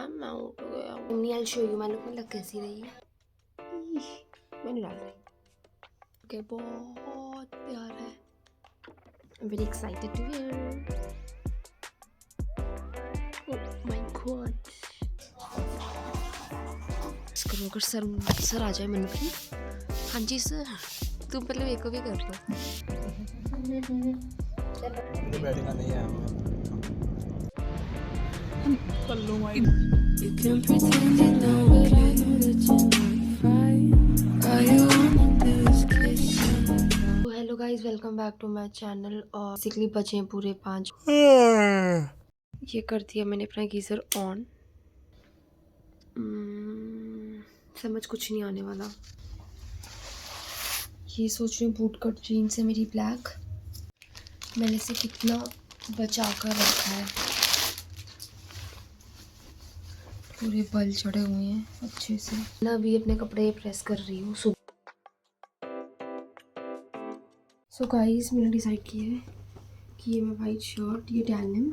Ma'am मैं उठ गया। मम्मी आई शो यू मैं लुक लग कैसी रही है। मैंने डाल रही ओके बहुत प्यार है। I'm very excited to wear. Oh my god. इसको अगर सर आ जाए मनु की। हाँ जी सर तुम पहले मेरे को भी कर दो। बैठना नहीं है कर लो mic. You can pretend you know but I know that you're not fine. All you want to do is kiss me. Hello guys welcome back to my channel. और बेसिकली बचे हैं पूरे 5। ये कर दिया मैंने अपना गीज़र ऑन। समझ कुछ नहीं आने वाला। ये सोच रही हूँ बूट कट जीन्स है मेरी ब्लैक। मैंने इसे कितना बचा कर रखा है। पूरे बल चढ़े हुए हैं अच्छे से। मैं अभी अपने कपड़े प्रेस कर रही हूँ। सो गाइस मैंने डिसाइड किया है कि ये मैं वाइट शर्ट ये डेनिम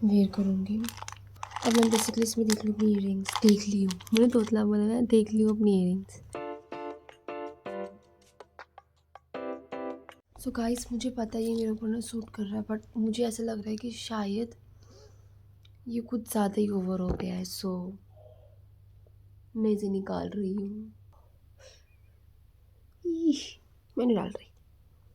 वेयर करूँगी। अब मैं बेसिकली इसमें देख लूँ अपनी ईयरिंग्स। देख ली हूँ मैंने तोतला बोला मैं देख ली हूँ अपनी ईयरिंग्स। सो गाइस मुझे पता है ये मेरे ऊपर ना सूट कर रहा है बट मुझे ऐसा लग रहा है कि शायद ये कुछ ज़्यादा ही ओवर हो गया है। सो मैं इसे निकाल रही हूँ। मैंने डाल रही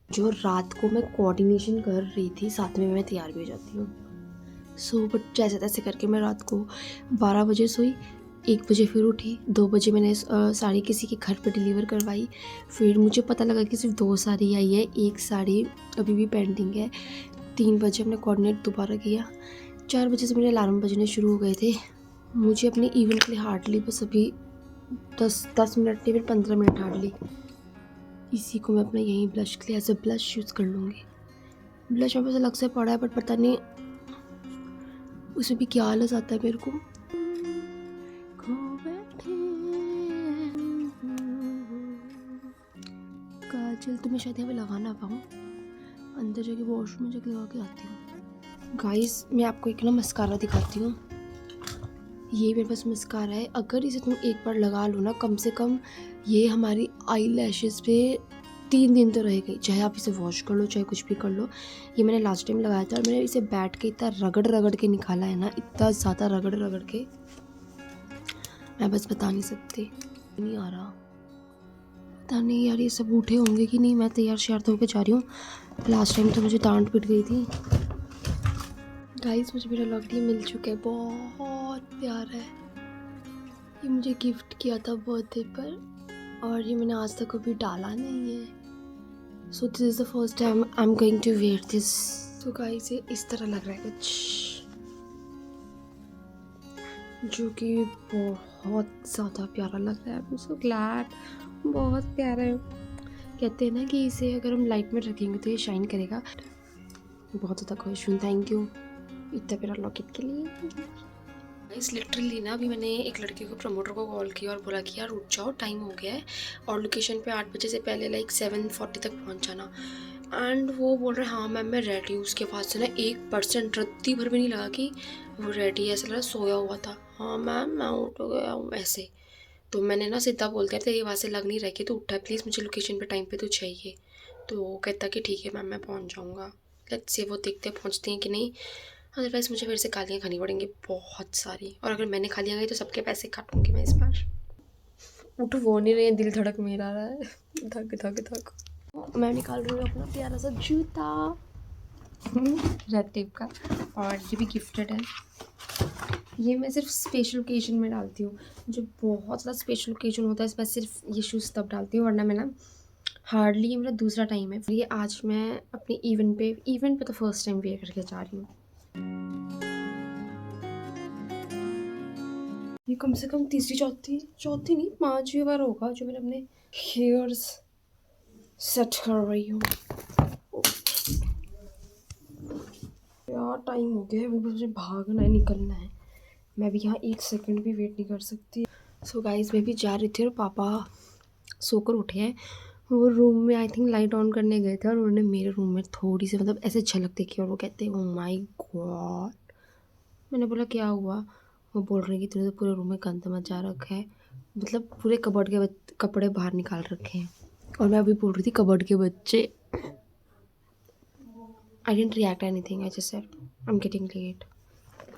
जो रात को मैं कोऑर्डिनेशन कर रही थी साथ में मैं तैयार भी हो जाती हूँ। सो बट जैसे तैसे करके मैं रात को 12 बजे सोई। 1 बजे फिर उठी। 2 बजे मैंने साड़ी किसी के घर पर डिलीवर करवाई। फिर मुझे पता लगा कि सिर्फ 2 साड़ी आई है, 1 साड़ी अभी भी पेंडिंग है। 3 बजे हमने कोऑर्डिनेट दोबारा किया। 4 बजे से मेरे अलार्म बजने शुरू हो गए थे। मुझे अपने इवेंट के लिए हार्डली बस अभी 10 मिनट नहीं फिर 15 मिनट हार्डली। इसी को मैं अपना यहीं ब्लश के लिए एज अ ब्लश यूज़ कर लूँगी। ब्लश मेरे पास अलग से पड़ा है बट पता नहीं उसमें भी क्या आलस आता है मेरे को। काजल तो मैं शायद यहाँ पे लगा ना पाऊँ। अंदर जाके वॉशरूम में जाके लगा के आती हूँ। गाइस मैं आपको एक ना मस्कारा दिखाती हूँ। ये मेरे पास मस्कारा है। अगर इसे तुम एक बार लगा लो ना कम से कम ये हमारी आई लैशेज़ पे 3 दिन तो रहेगी। चाहे आप इसे वॉश कर लो चाहे कुछ भी कर लो। ये मैंने लास्ट टाइम लगाया था और मैंने इसे बैठ के इतना रगड़ रगड़ के निकाला है ना, इतना ज़्यादा रगड़ रगड़ के मैं बस बता नहीं सकती। नहीं आ रहा पता नहीं यार ये सब उठे होंगे कि नहीं। मैं तैयार श्यार होकर जा रही हूँ। लास्ट टाइम तो मुझे डांट पिट गई थी। गाइस मुझे मेरा लॉकेट मिल चुका है। बहुत प्यारा है। ये मुझे गिफ्ट किया था बर्थडे पर और ये मैंने आज तक कभी डाला नहीं है। So this is the first time I am going to wear this. तो गाइस ये इस तरह लग रहा है कुछ जो कि बहुत ज़्यादा प्यारा लग रहा है। I am so glad. बहुत प्यारा है। कहते हैं ना कि इसे अगर हम लाइट में रखेंगे तो ये शाइन करेगा। बहुत ज़्यादा खुश हूँ। थैंक यू इतना प्यारा लॉकेट के लिए। इस लिटरली ना अभी मैंने एक लड़के को प्रमोटर को कॉल किया और बोला कि यार उठ जाओ टाइम हो गया है और लोकेशन पे 8 बजे से पहले लाइक 7:40 तक पहुंच जाना। एंड वो बोल रहे हाँ मैम मैं रेडी हूँ। उसके पास से ना 1% रत्ती भर भी नहीं लगा कि वो रेडी है। ऐसा लगा सोया हुआ था। हाँ मैम मैं उठ गया हूँ ऐसे। तो मैंने ना सीधा बोल दिया तेरी आवाज़ से लग नहीं रही कि तो उठा है प्लीज़ मुझे लोकेशन पे टाइम पे तो चाहिए। तो वो कहता कि ठीक है मैम मैं पहुँच जाऊँगा। लेट्स से वो देखते हैं पहुँचते हैं कि नहीं। अदरवाइज़ मुझे फिर से गालियाँ खानी पड़ेंगी बहुत सारी। और अगर मैंने गालियाँ खाई तो सबके पैसे काटूंगी मैं इस बार। उठ वो नहीं रही है दिल धड़क मेरा रहा है। धक धक धक। मैं निकाल रही हूँ अपना प्यारा सा जूता रेड टेप का। और ये भी गिफ्टेड है। ये मैं सिर्फ स्पेशल ओकेजन में डालती हूँ। जो बहुत ज़्यादा स्पेशल ओकेजन होता है मैं सिर्फ ये शूज़ तब डालती हूँ वरना मैं ना हार्डली ये मेरा दूसरा टाइम है। ये आज मैं अपने इवेंट पे तो फर्स्ट टाइम वेयर करके जा रही हूँ। ये कम से कम तीसरी चौथी नहीं 5वीं बार होगा जो मैंने अपने हेयर्स सेट कर रही हूँ। यार टाइम हो गया है मुझे भागना है निकलना है। मैं भी यहाँ 1 सेकंड भी वेट नहीं कर सकती। सो गाइस मैं भी जा रही थी और पापा सोकर उठे हैं। वो रूम में आई थिंक लाइट ऑन करने गए थे और उन्होंने मेरे रूम में थोड़ी सी मतलब ऐसे झलक देखी और वो कहते हैं ओह माय गॉड। मैंने बोला क्या हुआ। वो बोल रही है कि तूने तो पूरे रूम में गंद मचा रखा है, मतलब पूरे कबर्ड के कपड़े बाहर निकाल रखे हैं। और मैं अभी बोल रही थी कबर्ड के बच्चे। I didn't react anything, I just said I am getting late.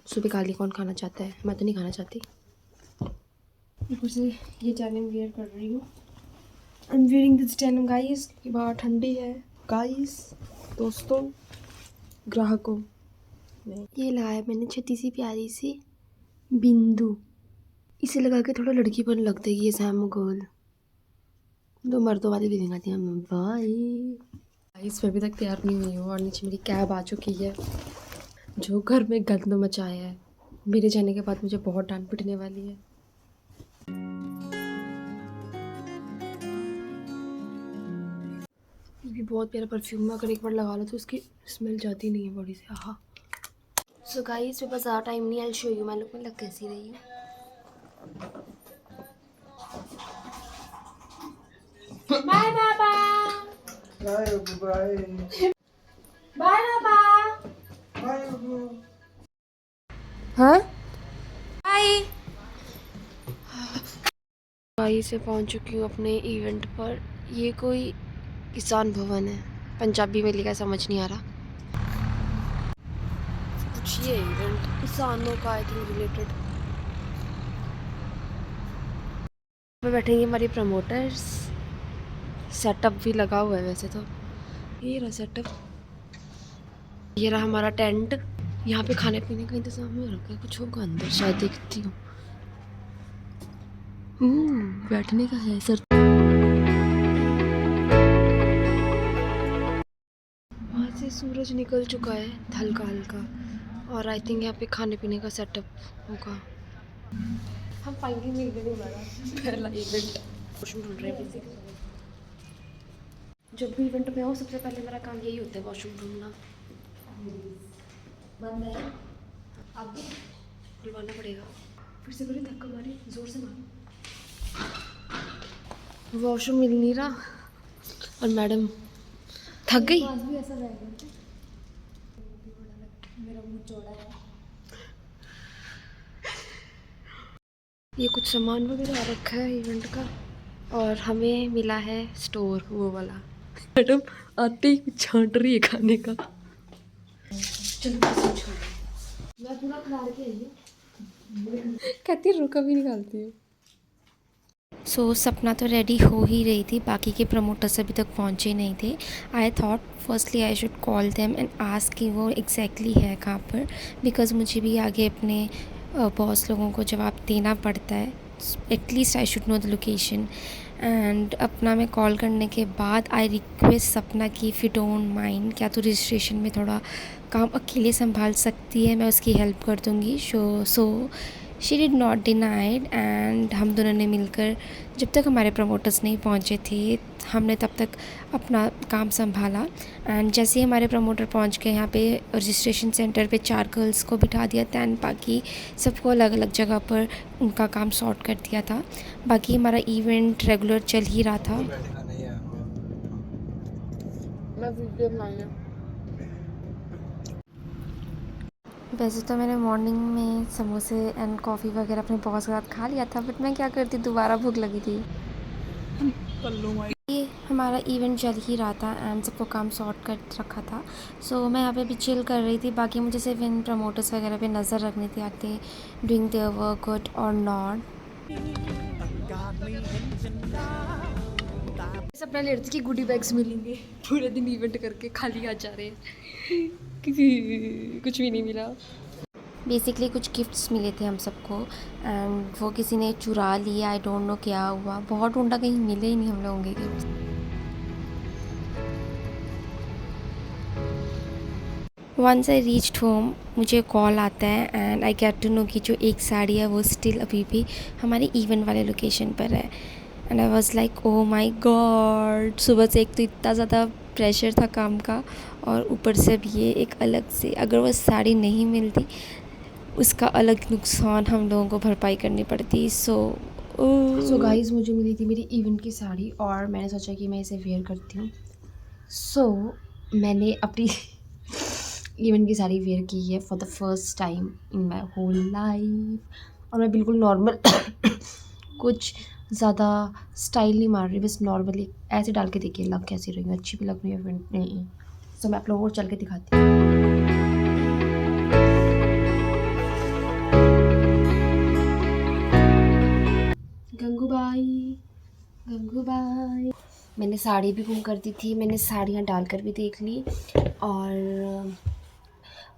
सुबह काली कौन खाना चाहता है, मैं तो नहीं खाना चाहती। ऊपर से ये डेनिम वेयर कर रही हूँ। I am wearing this denim guys, कि बाहर ठंडी है गाइस, दोस्तों, ग्राहकों। ये लाया मैंने छोटी सी प्यारी सी बिंदु, इसे लगा के थोड़ा लड़कीपन लगता है कि ये सैम गोल दो मर्दों वाली फीलिंग आती है हमें। भाई इस पे अभी तक तैयार नहीं हुई हूँ और नीचे मेरी कैब आ चुकी है जो घर में गंद मचाया है। मेरे जाने के बाद मुझे बहुत डांट पिटने वाली है। ये भी बहुत प्यारा परफ्यूम है, अगर एक बार लगा लो तो उसकी स्मेल जाती नहीं है बॉडी से। हाँ सो गाइस मेरे पास ज़्यादा टाइम नहीं है, आई शो यू मैं लुक में लग कैसी रही हूँ। बाय पापा, बाय बाय बाय पापा। बाय। हाँ बाय। गाई से पहुंच चुकी हूँ अपने इवेंट पर। ये कोई किसान भवन है, पंजाबी में लिखा समझ नहीं आ रहा कुछ। ये इवेंट किसानों का आई थिंक रिलेटेड। में बैठेंगे हमारी प्रमोटर्स। सेटअप भी लगा हुआ है वैसे तो। ये रहा सेटअप, ये रहा हमारा टेंट। यहाँ पे खाने पीने का इंतजाम में रखा है, कुछ होगा अंदर शायद, देखती हूँ। बैठने का है सर। वहाँ से सूरज निकल चुका है हल्का हल्का, और आई थिंक यहाँ पे खाने पीने का सेटअप होगा। हम फाइनली मिल गए हमारा पहला इवेंट। वॉशरूम ढूंढ रहे हैं बेसिकली। जब भी इवेंट में हो सबसे पहले मेरा काम यही होता है, वॉशरूम ढूंढना। बंद है, अब भी खुलवाना पड़ेगा। फिर से करें धक्का मारे, जोर से मारो। वॉशरूम मिल नहीं रहा और मैडम थक गई। भी ऐसा मेरा मुंह चौड़ा है। ये कुछ सामान वगैरह आ रखा है इवेंट का, और हमें मिला है स्टोर वो वाला। मैडम आते ही कुछ छांट रही है खाने का। चलो मैं पूरा खा के आई हूँ, कहती है रुका भी निकालती है। सपना तो रेडी हो ही रही थी, बाकी के प्रमोटर्स अभी तक पहुंचे नहीं थे। I thought firstly I should call them and ask कि वो एग्जैक्टली है कहाँ पर, बिकॉज़ मुझे भी आगे अपने बॉस लोगों को जवाब देना पड़ता है। At least I should know the location. And अपना मैं कॉल करने के बाद आई रिक्वेस्ट सपना कि इफ़ यू डोंट माइंड, क्या तो रजिस्ट्रेशन में थोड़ा काम अकेले संभाल सकती है, मैं उसकी हेल्प कर दूँगी। So she did not denied and हम दोनों ने मिलकर, जब तक हमारे प्रमोटर्स नहीं पहुंचे थे हमने तब तक अपना काम संभाला। एंड जैसे ही हमारे प्रमोटर पहुंच गए यहाँ पे रजिस्ट्रेशन सेंटर पे 4 गर्ल्स को बिठा दिया था एंड बाकी सबको अलग अलग जगह पर उनका काम सॉर्ट कर दिया था। बाकी हमारा इवेंट रेगुलर चल ही रहा था। बैठना नहीं है। मैं वीडियो बनाया। वैसे तो मैंने मॉर्निंग में समोसे एंड कॉफ़ी वगैरह अपने बॉस के साथ खा लिया था, बट मैं क्या करती, दोबारा भूख लगी थी। ये हमारा इवेंट चल ही रहा था एंड सबको काम सॉर्ट कर रखा था। सो मैं यहाँ पे भी चिल कर रही थी। बाकी मुझे सिर्फ इन प्रमोटर्स वगैरह पे नज़र रखनी थी, आते डूइंग देयर वर्क गुड और नॉट। सपना ले रही थी कि गुडी बैग्स मिलेंगे, पूरे दिन इवेंट करके खाली आ जा रहे हैं क्योंकि कुछ भी नहीं मिला। बेसिकली कुछ गिफ्ट्स मिले थे हम सबको एंड वो किसी ने चुरा लिया, आई डोंट नो क्या हुआ, बहुत ढूंढा कहीं मिले ही नहीं हम लोगों के gifts. Once I reached home मुझे कॉल आता है and I get to know कि जो एक साड़ी है वो स्टिल अभी भी हमारे इवेंट वाले लोकेशन पर है। And I was like oh my God, सुबह से एक तो इतना ज़्यादा प्रेशर था काम का और ऊपर से अब ये एक अलग से, अगर वो साड़ी नहीं मिलती उसका अलग नुकसान हम लोगों को भरपाई करनी पड़ती। सो गाइस मुझे मिली थी मेरी इवेंट की साड़ी और मैंने सोचा कि मैं इसे वेयर करती हूँ। सो मैंने अपनी इवेंट की साड़ी वेयर की है for the first time in my whole life. और मैं बिल्कुल नॉर्मल कुछ ज़्यादा स्टाइल नहीं मार रही, बस नॉर्मली ऐसे डाल के देखिए लग कैसी रही हूँ, अच्छी भी लग रही है इवेंट नहीं। सो मैं आप लोगों को चल के दिखाती हूँ। गंगूबाई गंगूबाई, मैंने साड़ी भी गुम कर दी थी, मैंने साड़ियाँ डालकर भी देख ली। और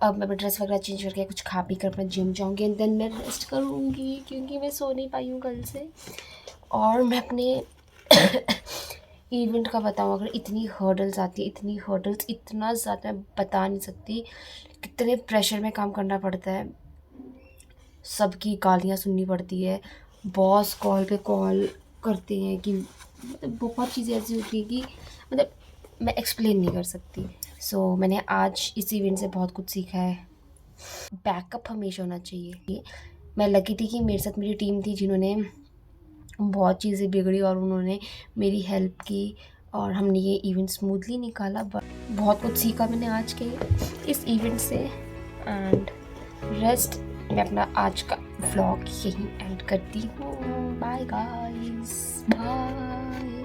अब मैं ड्रेस वगैरह चेंज करके कुछ खा पी कर अपना जिम जाऊँगी एंड देन मैं रेस्ट करूँगी क्योंकि मैं सो नहीं पाई हूँ कल से। और मैं अपने इवेंट का बताऊँ, अगर इतनी हर्डल्स आती है, इतनी हर्डल्स, इतना ज़्यादा मैं बता नहीं सकती कितने प्रेशर में काम करना पड़ता है। सबकी गालियाँ सुननी पड़ती है, बॉस कॉल पे कॉल करते हैं कि मतलब बहुत चीज़ें ऐसी होती हैं कि मतलब मैं एक्सप्लेन नहीं कर सकती। सो मैंने आज इस इवेंट से बहुत कुछ सीखा है। बैकअप हमेशा होना चाहिए। मैं लकी थी कि मेरे साथ मेरी टीम थी जिन्होंने बहुत चीज़ें बिगड़ी और उन्होंने मेरी हेल्प की और हमने ये इवेंट स्मूथली निकाला। बहुत कुछ सीखा मैंने आज के इस इवेंट से। एंड रेस्ट मैं अपना आज का व्लॉग यहीं एंड करती हूँ। Bye guys, bye.